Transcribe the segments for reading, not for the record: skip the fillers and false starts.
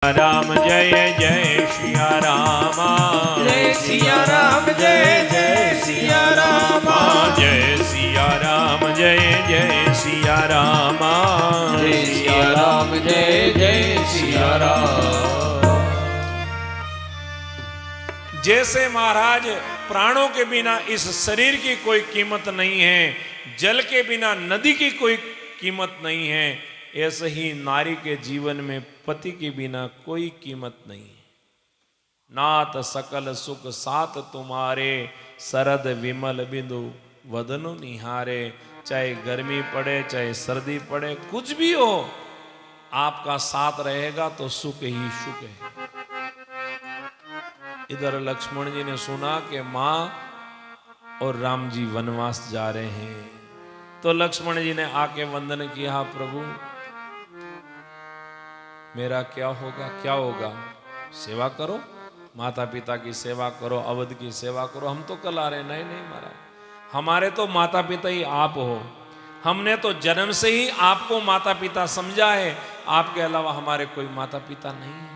राम जय जय सिया राम जय सिया राम जय जय सिया राम जय सिया राम जय जय सिया राम जय सिया राम जय जय सिया राम। जैसे महाराज प्राणों के बिना इस शरीर की कोई कीमत नहीं है, जल के बिना नदी की कोई कीमत नहीं है, ऐसे ही नारी के जीवन में पति के बिना कोई कीमत नहीं है। नाथ सकल सुख साथ तुम्हारे, सरद विमल बिंदु वदनु निहारे। चाहे गर्मी पड़े चाहे सर्दी पड़े, कुछ भी हो, आपका साथ रहेगा तो सुख ही सुख है। इधर लक्ष्मण जी ने सुना कि मां और राम जी वनवास जा रहे हैं, तो लक्ष्मण जी ने आके वंदन किया, हाँ प्रभु मेरा क्या होगा, क्या होगा, सेवा करो, माता पिता की सेवा करो, अवध की सेवा करो। हम तो कल आ रहे, नहीं नहीं महाराज, हमारे तो माता पिता ही आप हो, हमने तो जन्म से ही आपको माता पिता समझा है, आपके अलावा हमारे कोई माता पिता नहीं है।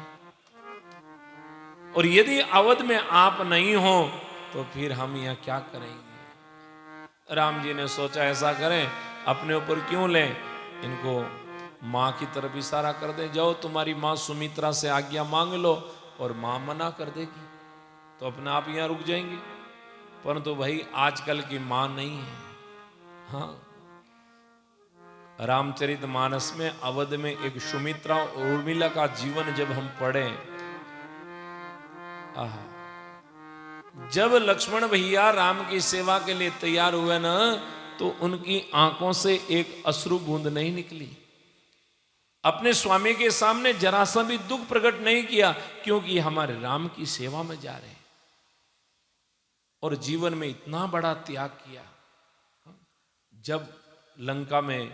और यदि अवध में आप नहीं हो तो फिर हम यहां क्या करेंगे। राम जी ने सोचा ऐसा करें, अपने ऊपर क्यों लें, इनको मां की तरफ इशारा कर दे, जाओ तुम्हारी मां सुमित्रा से आज्ञा मांग लो, और मां मना कर देगी तो अपने आप यहां रुक जाएंगे। परंतु भाई आजकल की मां नहीं है। हाँ, रामचरितमानस में अवध में एक सुमित्रा और उर्मिला का जीवन जब हम पढ़े, आहा, जब लक्ष्मण भैया राम की सेवा के लिए तैयार हुए ना, तो उनकी आंखों से एक अश्रु बूंद नहीं निकली। अपने स्वामी के सामने जरा सा भी दुख प्रकट नहीं किया, क्योंकि हमारे राम की सेवा में जा रहे हैं और जीवन में इतना बड़ा त्याग किया। जब लंका में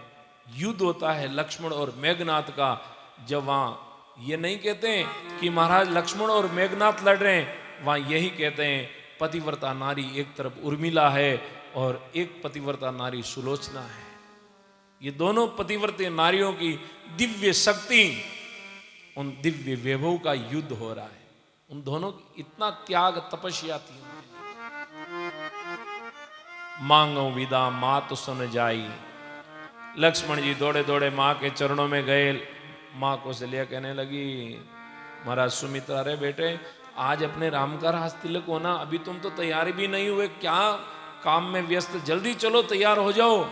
युद्ध होता है लक्ष्मण और मेघनाथ का, जब वहां ये नहीं कहते हैं कि महाराज लक्ष्मण और मेघनाथ लड़ रहे हैं, वहां यही कहते हैं पतिव्रता नारी एक तरफ उर्मिला है और एक पतिव्रता नारी सुलोचना है। ये दोनों पतिव्रता नारियों की दिव्य शक्ति, उन दिव्य वैभव का युद्ध हो रहा है। उन दोनों की इतना त्याग तपस्या थी। मांगो विदा मात सुन जाई, लक्ष्मण जी दौड़े दौड़े मां के चरणों में गए। मां कौशल्या कहने लगी, महाराज सुमित्रा, रे बेटे आज अपने राम का राज तिलक होना, अभी तुम तो तैयारी भी नहीं हुए, क्या काम में व्यस्त, जल्दी चलो तैयार हो जाओ।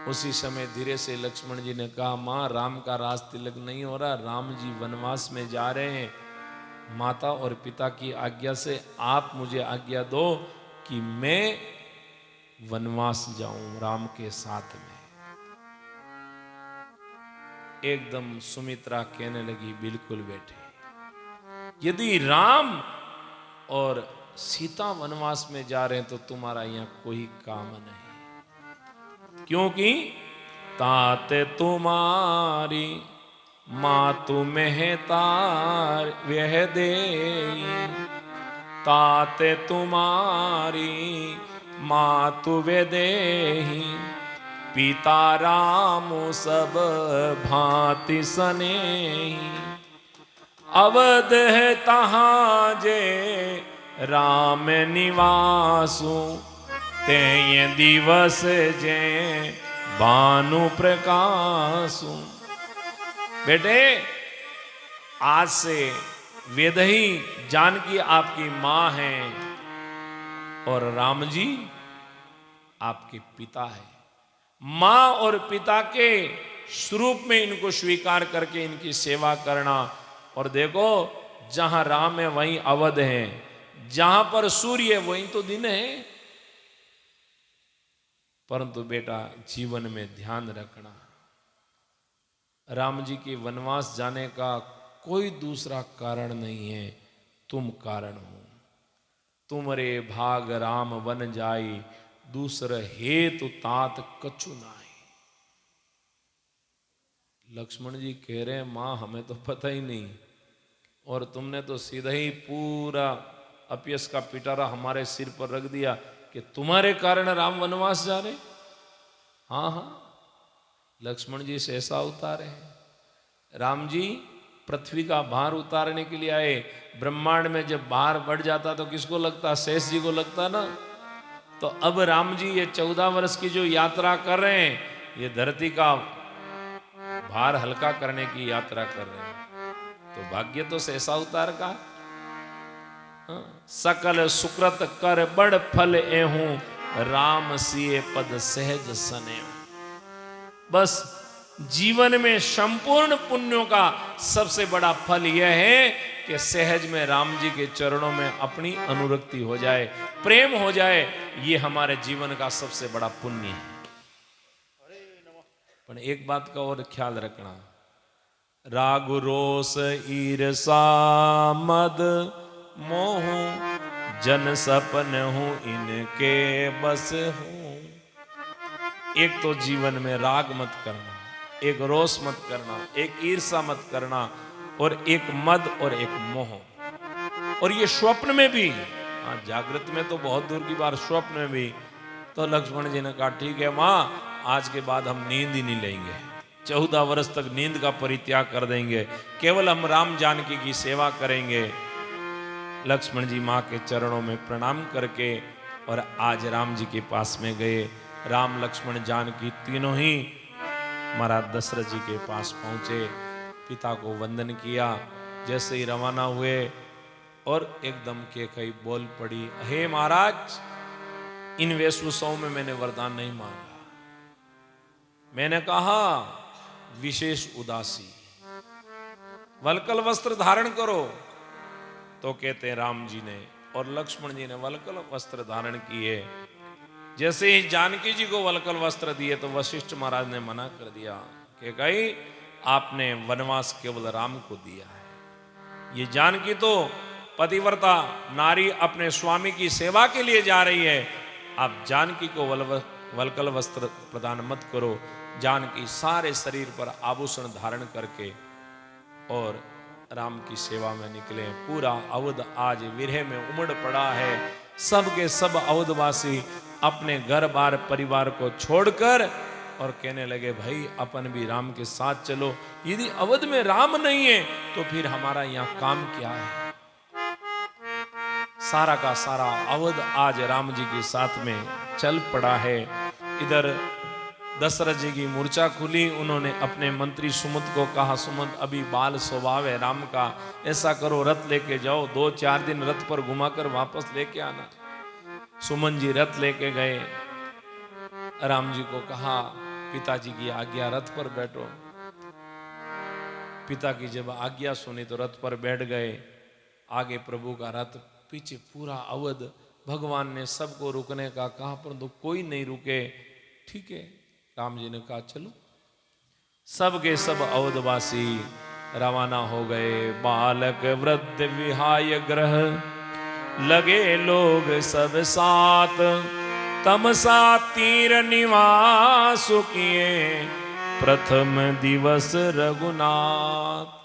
उसी समय धीरे से लक्ष्मण जी ने कहा, मां राम का राज तिलक नहीं हो रहा, राम जी वनवास में जा रहे हैं, माता और पिता की आज्ञा से आप मुझे आज्ञा दो कि मैं वनवास जाऊं राम के साथ में। एकदम सुमित्रा कहने लगी, बिल्कुल बेटे, यदि राम और सीता वनवास में जा रहे हैं तो तुम्हारा यहां कोई काम नहीं, क्योंकि ताते तुम्हारी मातु मेहतार वह दे, ताते तुम्हारी मातु वे देही, पिता राम सब भांति सनेही, अवध है तहां जे राम निवासु, ते दिवस जे भानु प्रकाशु। बेटे आज से वेदही जानकी आपकी मां है और राम जी आपके पिता है। मां और पिता के स्वरूप में इनको स्वीकार करके इनकी सेवा करना। और देखो जहां राम है वहीं अवध है, जहां पर सूर्य है वहीं तो दिन है। परंतु बेटा जीवन में ध्यान रखना, राम जी के वनवास जाने का कोई दूसरा कारण नहीं है, तुम कारण हो। तुमरे भाग राम वन जाई, दूसर हेतु तात कछु नाई। लक्ष्मण जी कह रहे हैं, मां हमें तो पता ही नहीं, और तुमने तो सीधा ही पूरा अपयश का पिटारा हमारे सिर पर रख दिया कि तुम्हारे कारण राम वनवास जा रहे। हाँ हाँ, लक्ष्मण जी से ऐसा उतारे हैं, राम जी पृथ्वी का भार उतारने के लिए आए। ब्रह्मांड में जब भार बढ़ जाता तो किसको लगता? शेष जी को लगता ना। तो अब राम जी ये 14 वर्ष की जो यात्रा कर रहे हैं, ये धरती का भार हल्का करने की यात्रा कर रहे हैं। तो भाग्य तो शेषा अवतार का। हाँ? सकल सुकृत कर बड़ फल एहूं, राम सिए पद सहज सने। बस जीवन में संपूर्ण पुण्यों का सबसे बड़ा फल यह है कि सहज में राम जी के चरणों में अपनी अनुरक्ति हो जाए, प्रेम हो जाए। ये हमारे जीवन का सबसे बड़ा पुण्य है। पर एक बात का और ख्याल रखना, राग रोष ईर्षा मद मोह जन सपन हूं इनके बस हूं। एक तो जीवन में राग मत करना, एक रोष मत करना, एक ईर्षा मत करना, और एक मद और एक मोह। और ये स्वप्न में भी, हाँ जागृत में तो बहुत दूर की बात, स्वप्न में भी। तो लक्ष्मण जी ने कहा ठीक है माँ, आज के बाद हम नींद ही नहीं लेंगे, 14 वर्ष तक नींद का परित्याग कर देंगे, केवल हम राम जानकी की सेवा करेंगे। लक्ष्मण जी माँ के चरणों में प्रणाम करके और आज राम जी के पास में गए। राम लक्ष्मण जानकी तीनों ही महाराज दशरथ जी के पास पहुंचे, पिता को वंदन किया। जैसे ही रवाना हुए और एकदम केकई बोल पड़ी, हे महाराज, इन वेशभूषाओं में मैंने वरदान नहीं मांगा, मैंने कहा विशेष उदासी, वलकल वस्त्र धारण करो। तो कहते राम जी ने और लक्ष्मण जी ने वलकल वस्त्र धारण किए। जैसे ही जानकी जी को वलकल वस्त्र दिए तो वशिष्ठ महाराज ने मना कर दिया कि कहीं आपने वनवास केवल राम को दिया है। ये जानकी तो पतिव्रता नारी अपने स्वामी की सेवा के लिए जा रही है, आप जानकी को वलकल वस्त्र प्रदान मत करो। जानकी सारे शरीर पर आभूषण धारण करके और राम की सेवा में निकले। पूरा अवध आज विरह में उमड़ पड़ा है। सब के सब अवधवासी अपने घर बार परिवार को छोड़कर और कहने लगे भाई अपन भी राम के साथ चलो। यदि अवध में राम नहीं है तो फिर हमारा यहाँ काम क्या है? सारा का सारा अवध आज राम जी के साथ में चल पड़ा है। इधर दशरथ जी की मूर्छा खुली, उन्होंने अपने मंत्री सुमंत को कहा, सुमंत अभी बाल स्वभाव है राम का, ऐसा करो रथ लेके जाओ, 2-4 दिन रथ पर घुमाकर वापस लेके आना। सुमंत जी रथ लेके गए। राम जी को कहा पिताजी की आज्ञा, रथ पर बैठो। पिता की जब आज्ञा सुनी तो रथ पर बैठ गए। आगे प्रभु का रथ, पीछे पूरा अवध। भगवान ने सबको रुकने का कहा परंतु कोई नहीं रुके। ठीक है, राम जी ने कहा चलो। सब के सब अवधवासी रवाना हो गए। बालक वृद्ध विहाय ग्रह, लगे लोग सब साथ, तमसा तीर निवास किए, प्रथम दिवस रघुनाथ।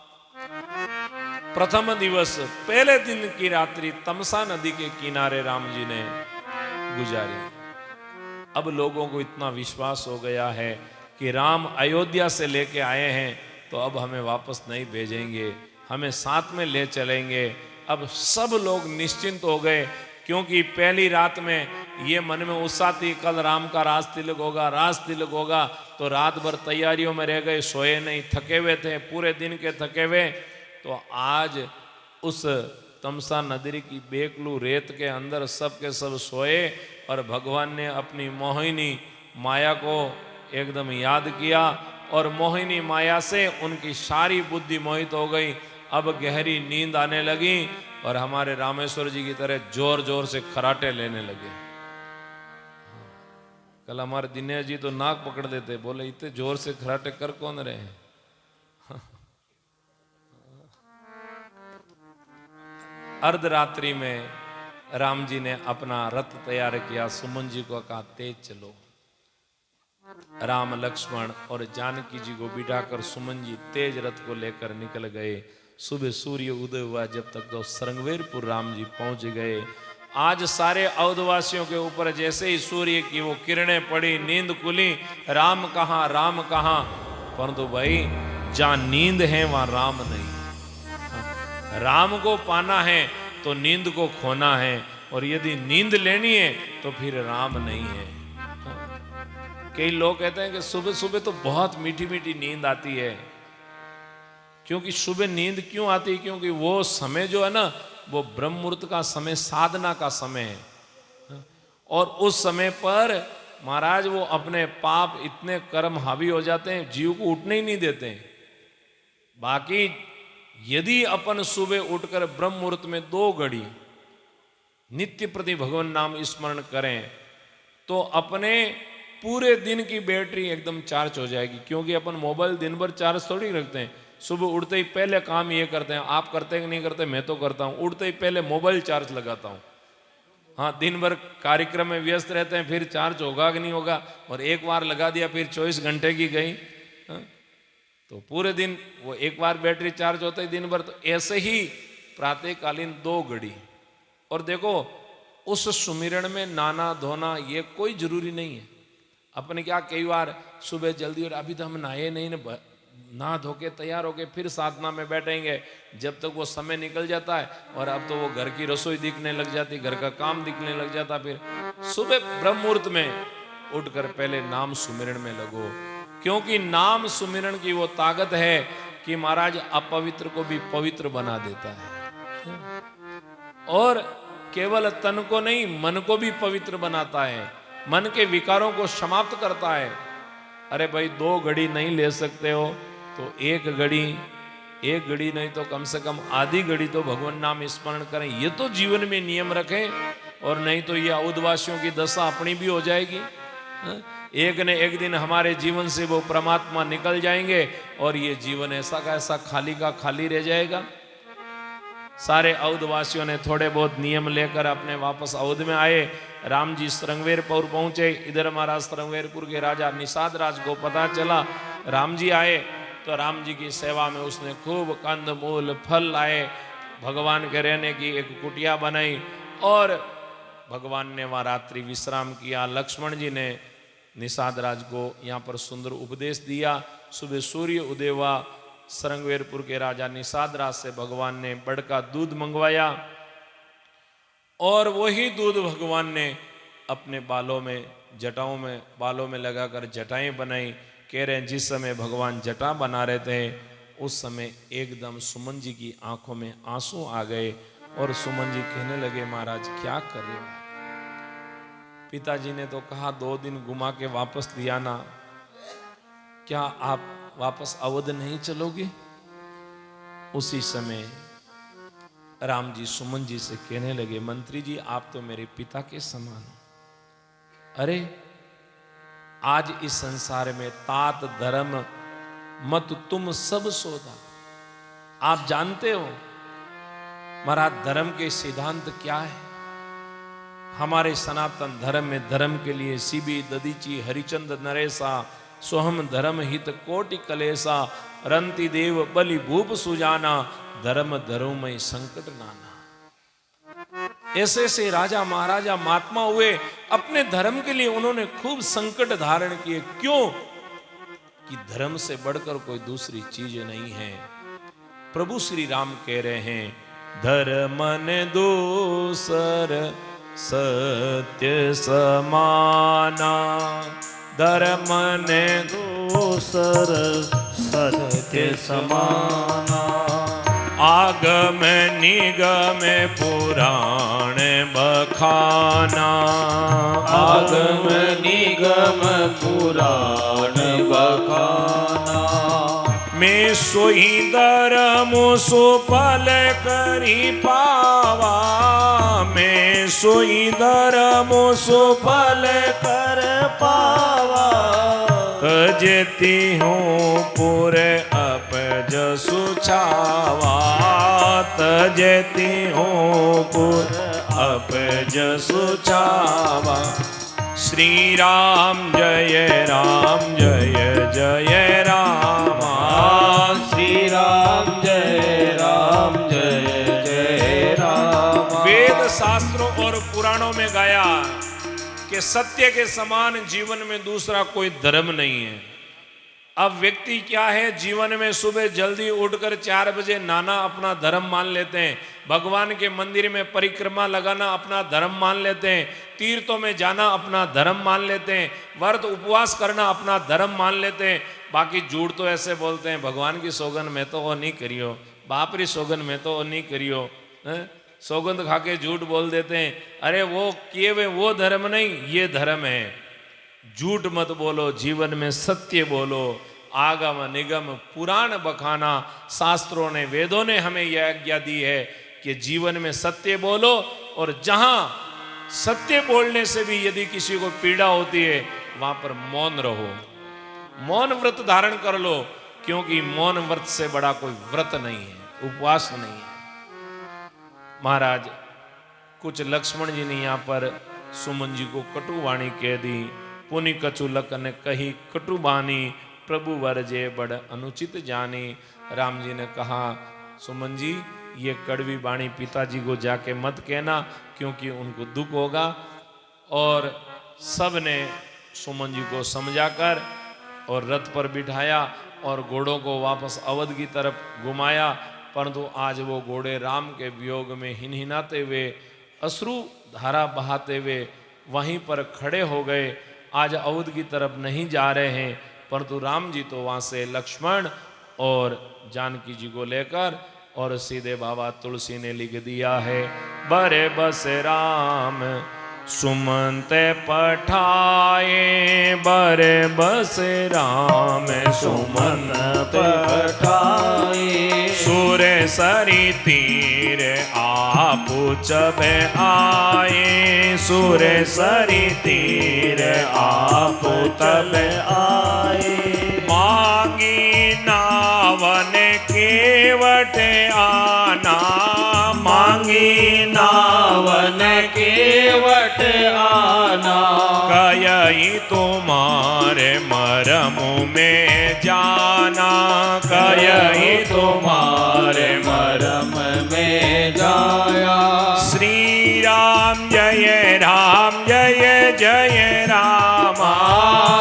प्रथम दिवस, पहले दिन की रात्रि तमसा नदी के किनारे राम जी ने गुजारी। अब लोगों को इतना विश्वास हो गया है कि राम अयोध्या से लेके आए हैं तो अब हमें वापस नहीं भेजेंगे, हमें साथ में ले चलेंगे। अब सब लोग निश्चिंत हो गए, क्योंकि पहली रात में ये मन में उत्साह थी कल राम का राज तिलक होगा, राज तिलक होगा। तो रात भर तैयारियों में रह गए, सोए नहीं, थके हुए थे, पूरे दिन के थके हुए। तो आज उस तमसा नदी की बेकलू रेत के अंदर सब के सब सोए और भगवान ने अपनी मोहिनी माया को एकदम याद किया और मोहिनी माया से उनकी सारी बुद्धि मोहित हो गई। अब गहरी नींद आने लगी और हमारे रामेश्वर जी की तरह जोर जोर से खराटे लेने लगे। कल हमारे दिनेश जी तो नाक पकड़ देते, बोले इतने जोर से खराटे कर कौन रहे हैं। अर्धरात्रि में राम जी ने अपना रथ तैयार किया। सुमन जी को कहा तेज चलो। राम लक्ष्मण और जानकी जी को बिठाकर सुमन जी तेज रथ को लेकर निकल गए। सुबह सूर्य उदय हुआ जब तक तो सरंगवेरपुर राम जी पहुंच गए। आज सारे अवधवासियों के ऊपर जैसे ही सूर्य की वो किरणें पड़ी, नींद खुली, राम कहाँ, राम कहाँ। परंतु भाई जहां नींद है वहां राम नहीं। राम को पाना है तो नींद को खोना है, और यदि नींद लेनी है तो फिर राम नहीं है। कई लोग कहते हैं कि सुबह सुबह तो बहुत मीठी मीठी नींद आती है। क्योंकि सुबह नींद क्यों आती है? क्योंकि वो समय जो है ना, वो ब्रह्म मुहूर्त का समय, साधना का समय है। और उस समय पर महाराज वो अपने पाप इतने कर्म हावी हो जाते हैं, जीव को उठने ही नहीं देते हैं। बाकी यदि अपन सुबह उठकर ब्रह्म मुहूर्त में 2 घड़ी नित्य प्रति भगवान नाम स्मरण करें तो अपने पूरे दिन की बैटरी एकदम चार्ज हो जाएगी। क्योंकि अपन मोबाइल दिन भर चार्ज थोड़ी रखते हैं। सुबह उठते ही पहले काम ये करते हैं, आप करते हैं कि नहीं करते? मैं तो करता हूँ। उठते ही पहले मोबाइल चार्ज लगाता हूँ। हाँ, दिन भर कार्यक्रम में व्यस्त रहते हैं, फिर चार्ज होगा कि नहीं होगा, और एक बार लगा दिया फिर 24 घंटे की गई। हाँ? तो पूरे दिन वो एक बार बैटरी चार्ज होता है दिन भर। तो ऐसे ही प्रातःकालीन 2 घड़ी। और देखो उस सुमिरन में नाना धोना ये कोई जरूरी नहीं है। अपने क्या कई बार सुबह जल्दी, और अभी तो हम नहाए नहीं ना, नहा धो के तैयार होके फिर साधना में बैठेंगे, जब तक वो समय निकल जाता है। और अब तो वो घर की रसोई दिखने लग जाती, घर का काम दिखने लग जाता। फिर सुबह ब्रह्म मुहूर्त में उठकर पहले नाम सुमिरन में लगो। क्योंकि नाम सुमिरन की वो ताकत है कि महाराज अपवित्र को भी पवित्र बना देता है, और केवल तन को नहीं, मन को भी पवित्र बनाता है, मन के विकारों को समाप्त करता है। अरे भाई 2 घड़ी नहीं ले सकते हो तो 1 घड़ी नहीं तो कम से कम आधी घड़ी तो भगवान नाम स्मरण करें। ये तो जीवन में नियम रखें, और नहीं तो ये औदवासियों की दशा अपनी भी हो जाएगी। एक न एक दिन हमारे जीवन से वो परमात्मा निकल जाएंगे, और ये जीवन ऐसा का ऐसा खाली का खाली रह जाएगा। सारे अवधवासियों ने थोड़े बहुत नियम लेकर अपने वापस अवध में आए। राम जी श्रृंगवेरपुर पहुंचे। इधर महाराज श्रृंगवेरपुर के राजा निषाद राज को पता चला राम जी आए, तो राम जी की सेवा में उसने खूब कंद मूल फल लाए, भगवान के रहने की एक कुटिया बनाई, और भगवान ने वहाँ रात्रि विश्राम किया। लक्ष्मण जी ने निषाद राज को यहाँ पर सुंदर उपदेश दिया। सुबह सूर्य उदय हुआ, श्रृंगवेरपुर के राजा निषाद राज से भगवान ने बड़ का दूध मंगवाया, और वही दूध भगवान ने अपने बालों में, जटाओं में, बालों में लगाकर जटाएं बनाई। कह रहे हैं जिस समय भगवान जटा बना रहे थे उस समय एकदम सुमन जी की आंखों में आंसू आ गए, और सुमन जी कहने लगे महाराज क्या कर रहे हो? पिताजी ने तो कहा 2 दिन घुमा के वापस दिया ना, क्या आप वापस अवध नहीं चलोगे? उसी समय राम जी सुमन जी से कहने लगे मंत्री जी आप तो मेरे पिता के समान हो। अरे आज इस संसार में तात धर्म मत तुम सब सोदा। आप जानते हो महाराज धर्म के सिद्धांत क्या है? हमारे सनातन धर्म में धर्म के लिए सीबी ददीची हरिचंद नरेसा सोहम धर्म हित कोटि कलेसा रंति देव बलि भूप सुजाना धर्म धर्ममय संकट नाना। ऐसे से राजा महाराजा महात्मा हुए, अपने धर्म के लिए उन्होंने खूब संकट धारण किए। क्यों? कि धर्म से बढ़कर कोई दूसरी चीज नहीं है। प्रभु श्री राम कह रहे हैं धर्म ने दूसर सत्य समाना, धर्म ने दूसर सत्य समाना, आगम निगम पुराण बखाना, आगम निगम पुराण बखाना, मैं सोई धर्म सुफल करी पावा, मैं सोई धर्म सुफल कर पावा, तजती हूँ पूरे अपज सुछावा, तजती हूँ पूरे अपज सुछावा। श्री राम जय जय राम, श्री राम जय जय राम। वेद शास्त्रों और पुराणों में गाया कि सत्य के समान जीवन में दूसरा कोई धर्म नहीं है। अब व्यक्ति क्या है, जीवन में सुबह जल्दी उठकर 4 बजे नहाना अपना धर्म मान लेते हैं, भगवान के मंदिर में परिक्रमा लगाना अपना धर्म मान लेते हैं, तीर्थों में जाना अपना धर्म मान लेते हैं, व्रत उपवास करना अपना धर्म मान लेते हैं। बाकी झूठ तो ऐसे बोलते हैं, भगवान की सौगंध में तो वो नहीं करियो, बाप री सौगंध में तो वो नहीं करियो, सौगंध खा के झूठ बोल देते हैं। अरे वो किए हुए वो धर्म नहीं, ये धर्म है। झूठ मत बोलो, जीवन में सत्य बोलो। आगम निगम पुराण बखाना, शास्त्रों ने वेदों ने हमें यह आज्ञा दी है कि जीवन में सत्य बोलो, और जहां सत्य बोलने से भी यदि किसी को पीड़ा होती है वहां पर मौन रहो, मौन व्रत धारण कर लो, क्योंकि मौन व्रत से बड़ा कोई व्रत नहीं है, उपवास नहीं है। महाराज कुछ लक्ष्मण जी ने यहाँ पर सुमन जी को कटु वाणी कह दी। पुनि कछु लक ने कही कटु बानी, प्रभु वरजे बड़ अनुचित जानी। राम जी ने कहा, सुमन जी ये कड़वी वाणी पिताजी को जाके मत कहना, क्योंकि उनको दुख होगा। और सब ने सुमन जी को समझाकर और रथ पर बिठाया और घोड़ों को वापस अवध की तरफ घुमाया। परंतु आज वो घोड़े राम के वियोग में हिनहिनाते हुए, अश्रु धारा बहाते हुए वहीं पर खड़े हो गए। आज अवध की तरफ नहीं जा रहे हैं, परंतु राम जी तो वहाँ से लक्ष्मण और जानकी जी को लेकर, और सीधे बाबा तुलसी ने लिख दिया है, बरे बस राम सुमंत पठाए, बरे बस राम सुमंत पठाए, सुर सरी तीर आप चबे आए, सुर सरी तीर आप तब आए, मांगी नावन केवट आना, मांगी नावन केवट आना, कयई तुम्हारे मरम में जाना, कयई तुम्हारे मरम में जाया। श्री राम जय राम जय जय रामा,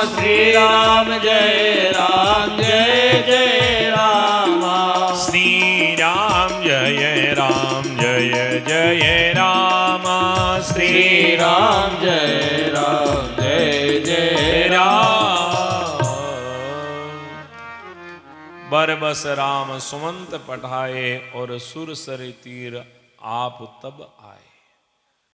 श्री राम जय राम जय जय रामा, श्री राम जय राम जय जय रामा, श्री राम जय राम जय जय राम। बरबस राम सुमंत पठाए, और सुर सर तीर आप तब आए।